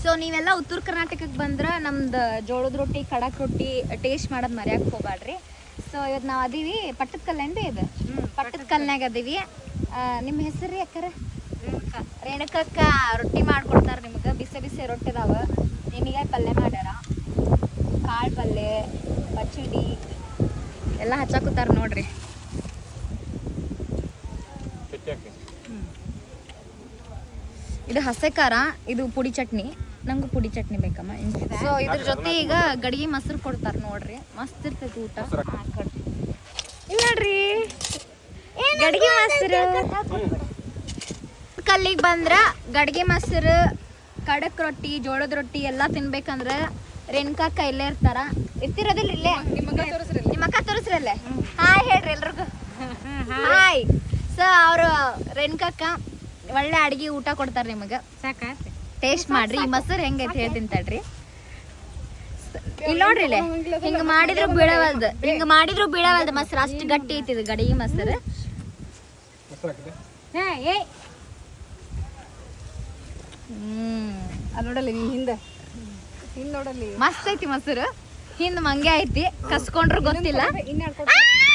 So ನೀವೆಲ್ಲ ಉತ್ತರ ಕರ್ನಾಟಕಕ್ಕೆ ಬಂದ್ರೆ ನಮ್ದು ಜೋಳದ ರೊಟ್ಟಿ ಖಡಕ್ ರೊಟ್ಟಿ ಟೇಸ್ಟ್ ಮಾಡೋದು ಮರ್ಯಾಕೆ ಹೋಗ್ಬೇಡ್ರಿ. ಸೊ ಇವತ್ತು ನಾವು ಅದೀವಿ ಪಟ್ಟದಕಲ್ಲೇನ್ರಿ ಇದು ಪಟ್ಟದಕಲ್ನಾಗ ಅದೀವಿ. ನಿಮ್ಮ ಹೆಸರು ರೀ ಅಕ್ಕಾರ? ರೇಣುಕಕ್ಕ ರೊಟ್ಟಿ ಮಾಡ್ಕೊಡ್ತಾರೆ ನಿಮ್ಗೆ. ಬಿಸಿ ಬಿಸಿ ರೊಟ್ಟಿ ಅದಾವ. ನಿನಗಾಯಿ ಪಲ್ಯ ಮಾಡ್ಯಾರ, ಕಾಳು ಪಲ್ಯ, ಪಚಡಿ ಎಲ್ಲ ಹಚ್ಚಾಕುತ್ತಾರ ನೋಡ್ರಿ. ಇದು ಹಸೆ ಖಾರ, ಇದು ಪುಡಿ ಚಟ್ನಿ. ನಂಗೂ ಪುಡಿ ಚಟ್ನಿ ಬೇಕಮ್ಮ. ಸೊ ಇದ್ರ ಜೊತೆ ಈಗ ಗಡಿಗೆ ಮೊಸರು ಕೊಡ್ತಾರೆ ನೋಡ್ರಿ. ಮಸ್ತ್ ಇರ್ತೈತಿ ಊಟ. ಇಲ್ಲ ನೋಡ್ರಿ ಗಡಿಗೆ ಮೊಸರು. ಕಲ್ಲಿಗೆ ಬಂದ್ರ ಗಡಿಗೆ ಮೊಸರು, ಕಡಕ್ ರೊಟ್ಟಿ, ಜೋಳದ ರೊಟ್ಟಿ ಎಲ್ಲ ತಿನ್ಬೇಕಂದ್ರ ರೇಣುಕಕ್ಕ ಇಲ್ಲೇ ಇರ್ತಾರ. ಇರ್ತಿರೋದಿಲ್ಲ ಇಲ್ಲೇ? ನಿಮ್ಮ ಅಕ್ಕ ತೋರಿಸ್ರಲ್ಲೇ. ಹಾಯ್ ಹೇಳ್ರಿ ಎಲ್ರಿಗೂ ಹಾಯ್. ಸೊ ಅವರು ರೇಣುಕಕ್ಕ ಒಳ್ಳೆ ಅಡಿಗೆ ಊಟ ಕೊಡ್ತಾರೆ ನಿಮಗೆ. ಟೇಸ್ಟ್ ಮಾಡ್ರಿ. ಈ ಮೊಸರು ಹೆಂಗೈತೆ ಹೇಳ್ತೀನಿ ತಡ್ರಿ. ಇಲ್ಲಿ ನೋಡ್ರಿ ಇಲ್ಲೇ ಹಿಂಗ ಮಾಡಿದ್ರು ಬೀಳವಲ್ದು ಮೊಸರು. ಅಷ್ಟು ಗಟ್ಟಿ ಐತಿ ಇದು ಗಡಿಗೆ ಮೊಸರು. ನೋಡಲ್ಲಿ ಹಿಂದೆ ನೋಡಲ್ಲಿ ಮಸ್ತ್ ಐತಿ ಮೊಸರು. ಹಿಂದ್ ಮಂಗೆ ಐತಿ, ಕಸ್ಕೊಂಡ್ರು ಗೊತ್ತಿಲ್ಲ.